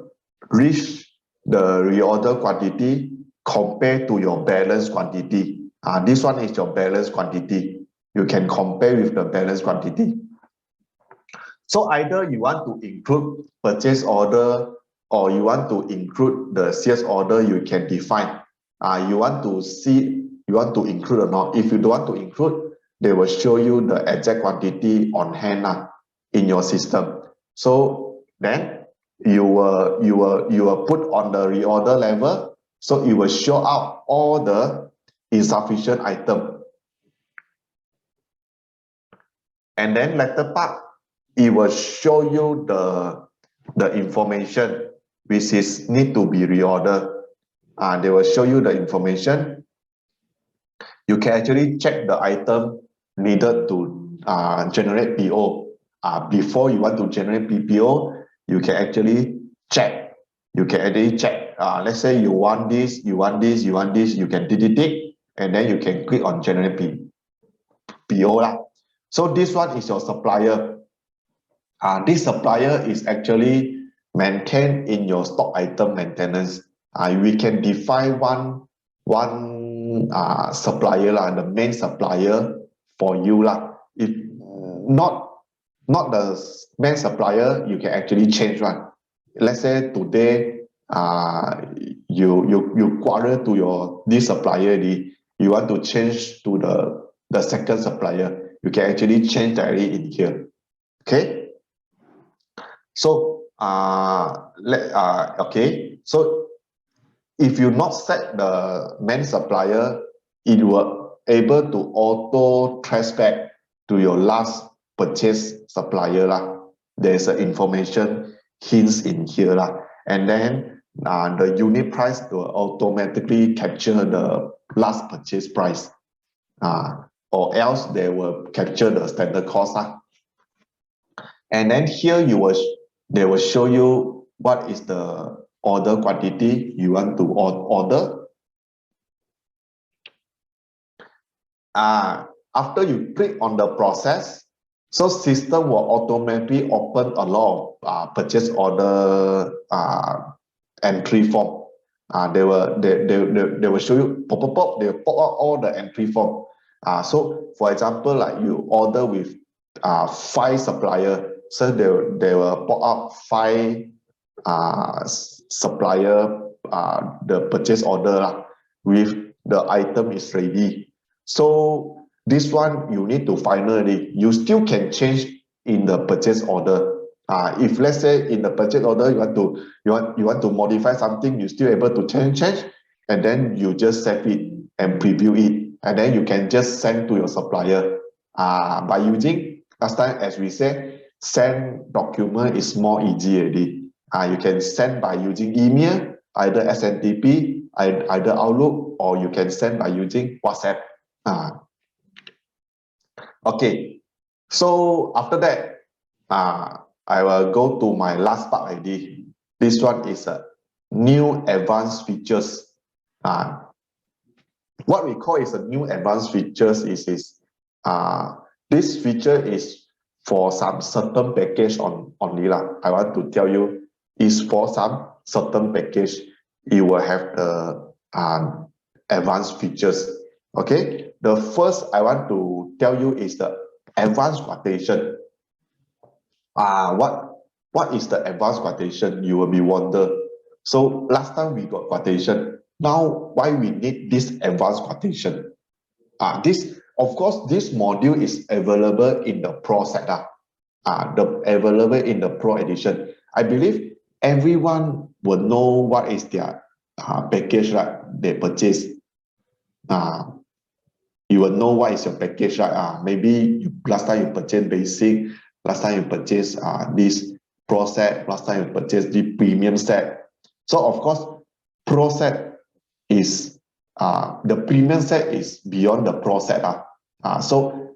reach the reorder quantity compared to your balance quantity. This one is your balance quantity. You can compare with the balance quantity. So either you want to include purchase order or you want to include the sales order, you can define. You want to include or not. If you don't want to include, they will show you the exact quantity on hand in your system. So then you will put on the reorder level, so it will show out all the insufficient item. And then later part, it will show you the information which is need to be reordered. They will show you the information. You can actually check the item needed to generate PO. Before you want to generate PPO, you can actually check. Let's say you want this, you want this, you want this, you can tick, and then you can click on generate PO. So this one is your supplier. This supplier is actually maintained in your stock item maintenance. We can define one supplier, the main supplier for you. If not the main supplier, you can actually change one. Let's say today you quarrel to this supplier, you want to change to the second supplier, you can actually change directly in here. Okay. So so if you not set the main supplier, it will able to auto trace back to your last purchase supplier. There's an information hints in here. And then the unit price will automatically capture the last purchase price. Or else they will capture the standard cost. And then here they will show you what is the order quantity you want to order. After you click on the process, so system will automatically open a lot of purchase order entry form. They will show you they will pop out all the entry form. So for example, like you order with 5 supplier, so they will pop up 5 supplier the purchase order with the item is ready. So this one you need to finally, you still can change in the purchase order. If let's say in the purchase order you want to modify something, you still able to change, and then you just save it and preview it, and then you can just send to your supplier by using, last time as we said, send document is more easy already. You can send by using email, either SMTP, either Outlook, or you can send by using WhatsApp. Okay, so after that, I will go to my last part already. This one is a new advanced features. What we call is a new advanced features is this feature is for some certain package only. I want to tell you is for some certain package, you will have the advanced features. Okay, the first I want to tell you is the advanced quotation. What is the advanced quotation? You will be wonder. So last time we got quotation. Now why we need this advanced quotation? Of course, this module is available in the Pro setup. Available in the Pro edition. I believe everyone will know what is their package they purchase. You will know what is your package, right? Maybe last time you purchased basic, last time you purchased this Pro set, last time you purchased the premium set. So of course, Pro set is the premium set is beyond the Pro set. So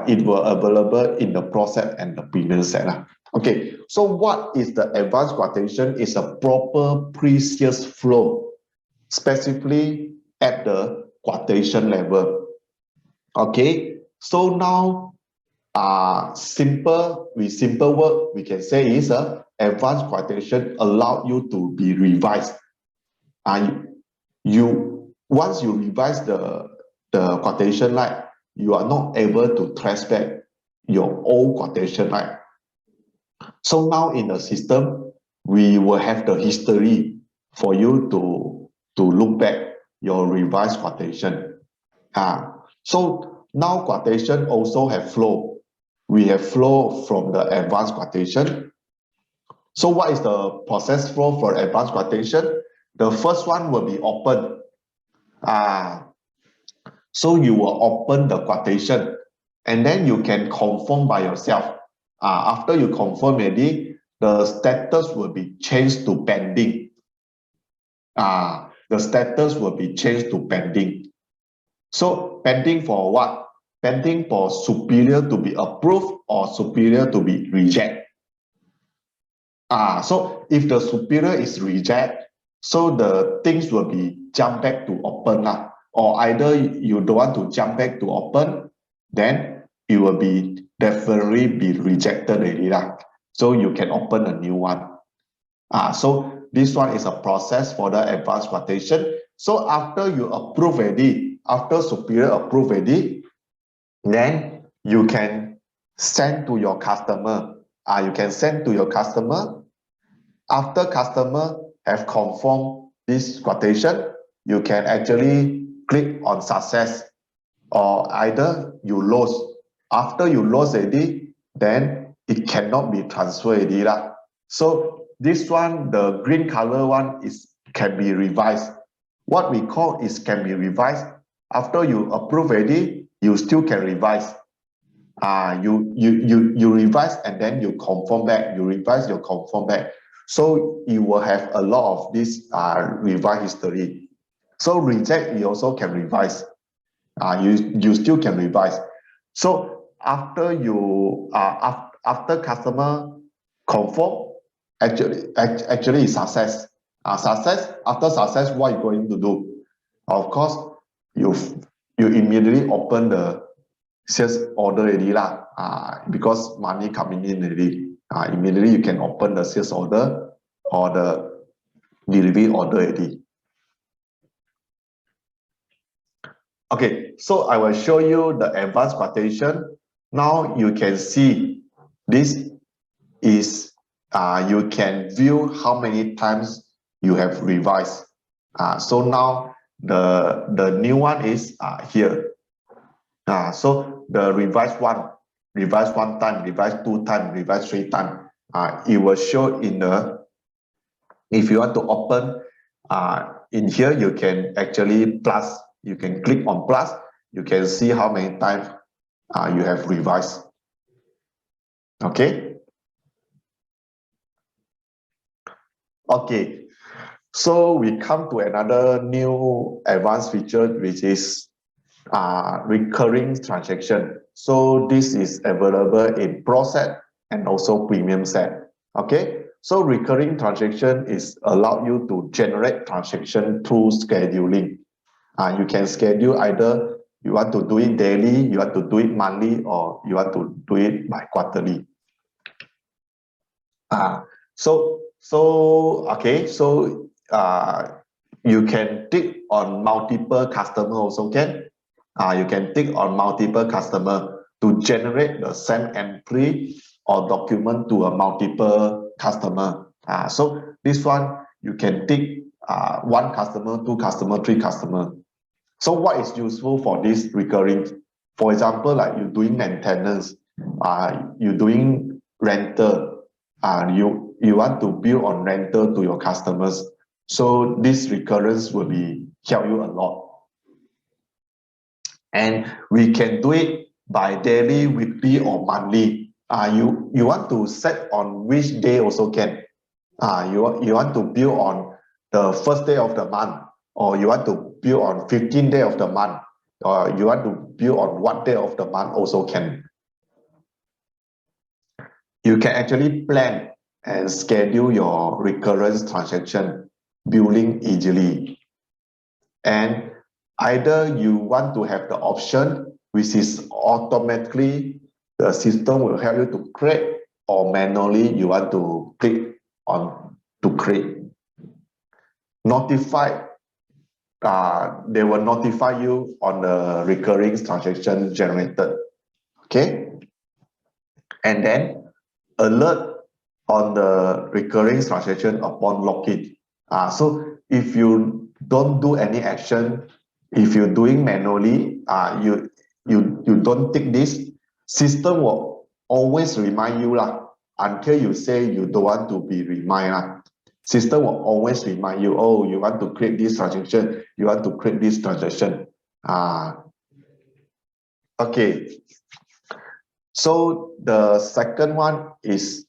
it will available in the Pro set and the premium set. Okay, so what is the advanced quotation? Is a proper pre-sales flow, specifically at the quotation level. Okay, so now simple work we can say is a advanced quotation allow you to be revised. And once you revise the quotation, like you are not able to trace back your old quotation, right? So now in the system, we will have the history for you to look back your revised quotation. So now quotation also have flow. We have flow from the advanced quotation. So what is the process flow for advanced quotation? The first one will be open. So you will open the quotation and then you can confirm by yourself. After you confirm already, the status will be changed to pending. The status will be changed to pending. So pending for what? Pending for superior to be approved or superior to be rejected. So if the superior is rejected, so the things will be jump back to open. Or either you don't want to jump back to open, then it will be definitely be rejected already. So you can open a new one. So this one is a process for the advanced quotation. So after you approve already, after superior approve already, then you can send to your customer. You can send to your customer. After customer have confirmed this quotation, you can actually click on success, or either you lose. After you lose already, then it cannot be transferred already. So this one, the green color one, can be revised. What we call is can be revised. After you approve already, you still can revise. You revise and then you confirm back. You revise, you confirm back. So you will have a lot of this revise history. So reject, you also can revise. You still can revise. So after you after customer confirm, actually is success. Success. After success, what are you going to do? Of course, you immediately open the sales order already because money coming in already. Immediately you can open the sales order or the delivery order already. Okay, so I will show you the advanced quotation. Now you can see this is you can view how many times you have revised. So now the new one is here. So the revised one time, revised 2 times, revised 3 times. It will show in the, if you want to open in here, you can actually plus, you can click on plus, you can see how many times you have revised. Okay. Okay. So we come to another new advanced feature, which is recurring transaction. So this is available in Pro set and also Premium set. Okay, so recurring transaction is allow you to generate transaction through scheduling. You can schedule either you want to do it daily, you want to do it monthly, or you want to do it by quarterly. Okay, so you can tick on multiple customer also can. You can tick on multiple customer to generate the same entry or document to a multiple customer. So this one you can tick 1 customer, 2 customer, 3 customer. So what is useful for this recurring? For example, like you're doing maintenance, you're doing rental, you want to bill on rental to your customers. So this recurrence will be help you a lot. And we can do it by daily, weekly, or monthly. You want to set on which day also can. You want to bill on the first day of the month, or you want to bill on 15th day of the month, or you want to bill on what day of the month also can. You can actually plan and schedule your recurrence transaction billing easily. And either you want to have the option, which is automatically the system will help you to create, or manually you want to click on to create. Notify, they will notify you on the recurring transaction generated. Okay. And then alert on the recurring transaction upon login. So if you don't do any action, if you're doing manually, you don't take this, system will always remind you until you say you don't want to be reminded. System will always remind you, oh, you want to create this transaction, you want to create this transaction. Okay. So the second one is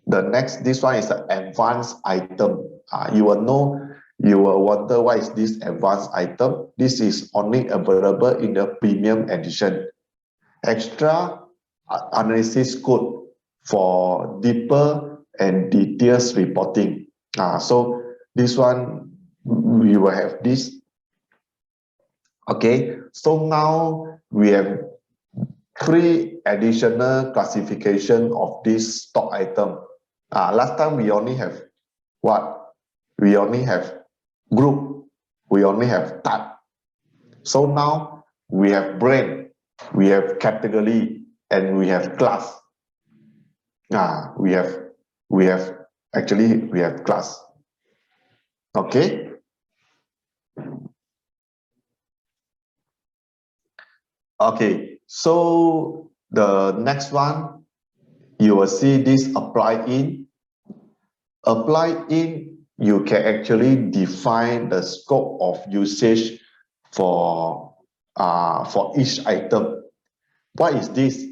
this one is an advanced item. You will wonder why is this advanced item. This is only available in the premium edition. Extra analysis code for deeper and details reporting. So this one, we will have this. Okay, so now we have 3 additional classification of this stock item. Last time we only have what? We only have group, we only have type. So now we have brand, we have category, and we have class. We have class. Okay. Okay, so the next one, you will see this apply in. Apply in, you can actually define the scope of usage for each item. What is this?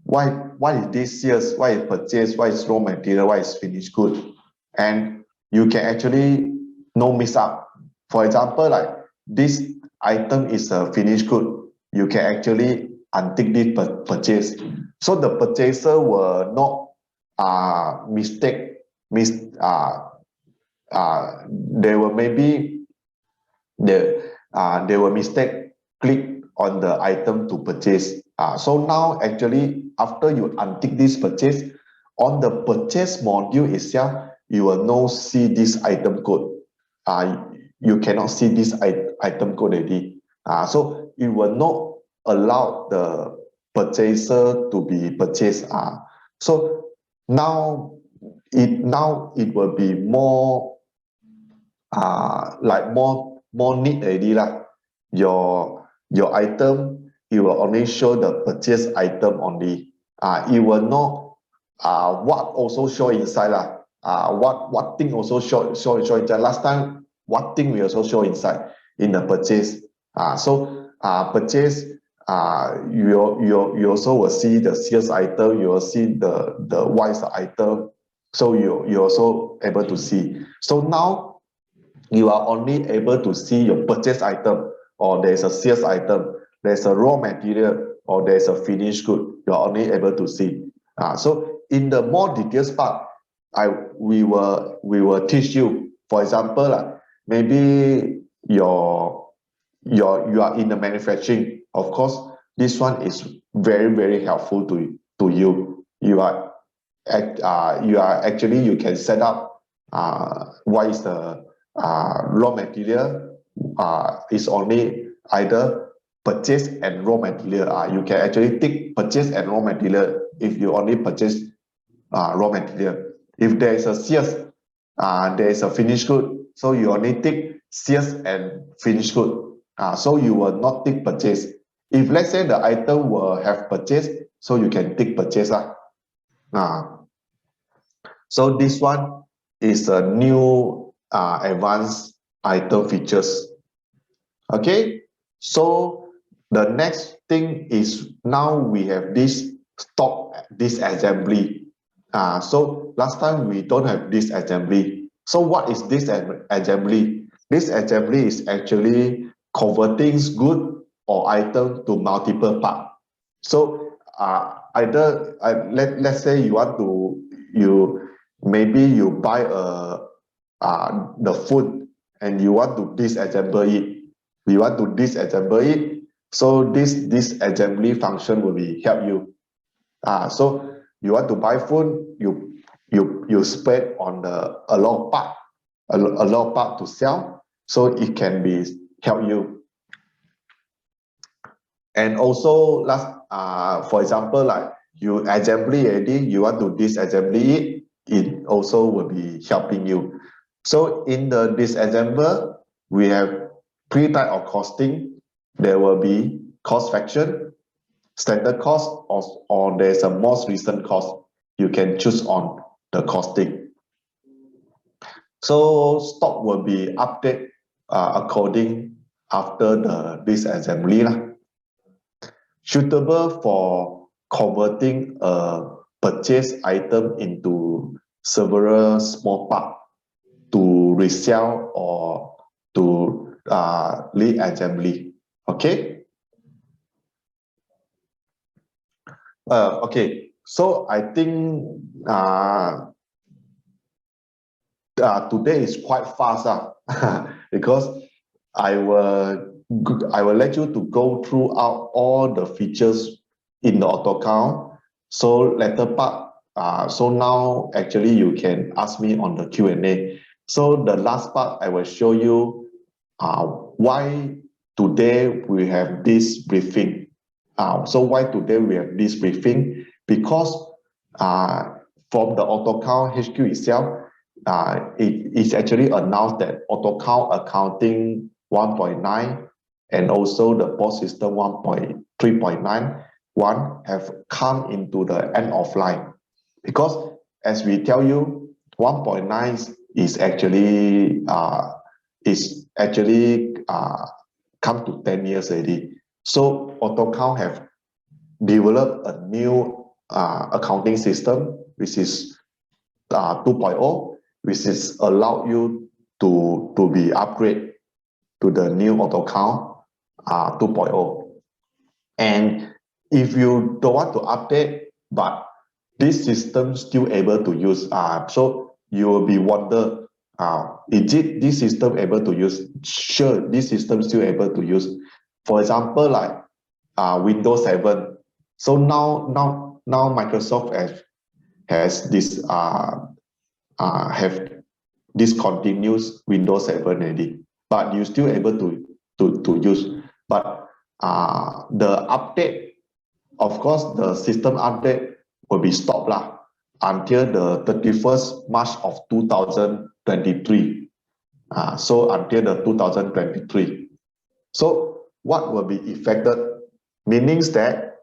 What is this sales? What is purchase? What is raw material? What is finished good? And you can actually no mix up. For example, like this item is a finished good. You can actually untick this purchase. So the purchaser will not they will maybe they will mistake click on the item to purchase. So now actually after you untick this purchase, on the purchase module itself, you will not see this item code. You cannot see this item code already. So it will not allow the purchaser to be purchased. So now it will be more like more neat already lah. Your item, it will only show the purchase item only. It will not what also show inside lah. What thing also show inside. Last time, what thing we also show inside in the purchase. So purchase, you also will see the sales item. You will see the wise item. So you also able to see. So now you are only able to see your purchase item, or there's a sales item, there's a raw material, or there's a finished good. You're only able to see. So in the more details part, we will teach you. For example, maybe you are in the manufacturing. Of course, this one is very helpful to you. You can set up what is the raw material. Is only either purchase and raw material. You can actually take purchase and raw material if you only purchase raw material. If there is a sales, there is a finished good, so you only take sales and finished good. So you will not take purchase. If let's say the item will have purchase, so you can take purchase. So this one is a new advanced item features. Okay, so the next thing is now we have this stop this assembly. So last time we don't have this assembly. So what is this assembly? This assembly is actually converting good or item to multiple parts. So let's say you want to maybe you buy the food and you want to disassemble it. You want to disassemble it. So this assembly function will be help you. So you want to buy food, you spread on a lot of part, a lot of part to sell, so it can be help you. And also for example, like you assembly already, you want to disassembly it also will be helping you. So in the disassemble, we have three type of costing. There will be cost fraction, standard cost, or there's a most recent cost. You can choose on the costing. So stock will be updated according after the disassembly lah. Suitable for converting a purchase item into several small parts to resell or to reassembly. Okay. Okay. So I think today is quite fast because I will let you to go throughout all the features in the AutoCount. So later part, so now actually you can ask me on the Q&A. So the last part I will show you why today we have this briefing. So why today we have this briefing? Because from the AutoCount HQ itself, it is actually announced that AutoCount accounting 1.9 and also the POS system 1.3.91 have come into the end of life. Because as we tell you, 1.9 is actually come to 10 years already. So AutoCount have developed a new accounting system, which is 2.0, which is allow you to be upgraded to the new AutoCount 2.0. And if you don't want to update, but this system still able to use, so you will be wonder, is it this system able to use? Sure, this system still able to use. For example, like Windows 7. So now Microsoft has this have discontinues Windows 7 already, but you still able to use. But the update, of course, the system update will be stopped until the 31st March of 2023. So until the 2023. So what will be affected? Meanings that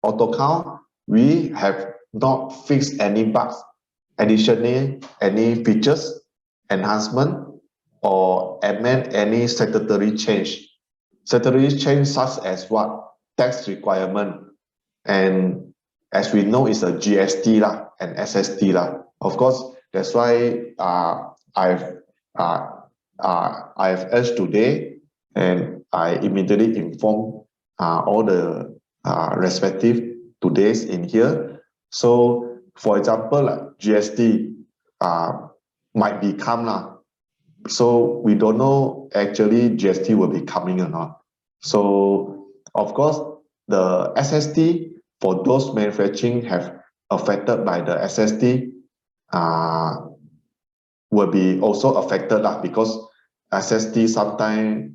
AutoCount, we have not fixed any bugs, additionally any features, enhancement, or amend any statutory change. Statutory change such as what? Tax requirement. And as we know, it's a GST and SST . Of course, that's why I've urged today, and I immediately inform all the respective today's in here. So, for example, GST might become so we don't know actually GST will be coming or not. So, of course, the SST for those manufacturing have affected by the SST will be also affected because SST sometimes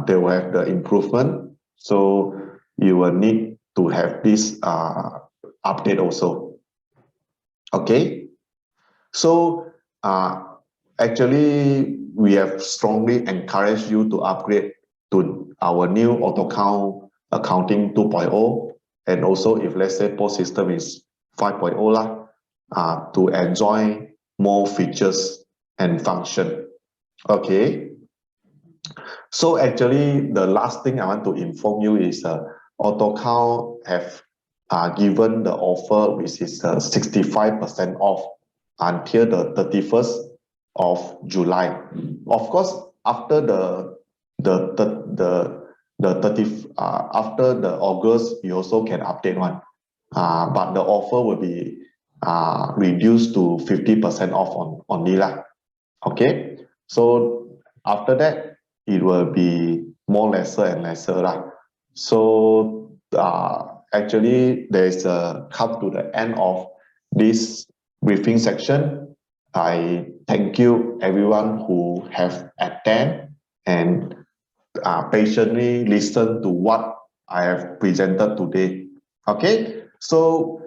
they will have the improvement. So you will need to have this update also. Okay. So actually we have strongly encouraged you to upgrade to our new AutoCount accounting 2.0, and also if let's say POS system is 5.0 to enjoy more features and function. Okay. So actually the last thing I want to inform you is AutoCount have given the offer which is 65% off until the 31st of July. Of course, after after the August, you also can update one, but the offer will be reduced to 50% off only lah. Okay, so after that it will be more lesser and lesser lah. So actually there's come to the end of this briefing section. I thank you everyone who have attended and patiently listen to what I have presented today. Okay, so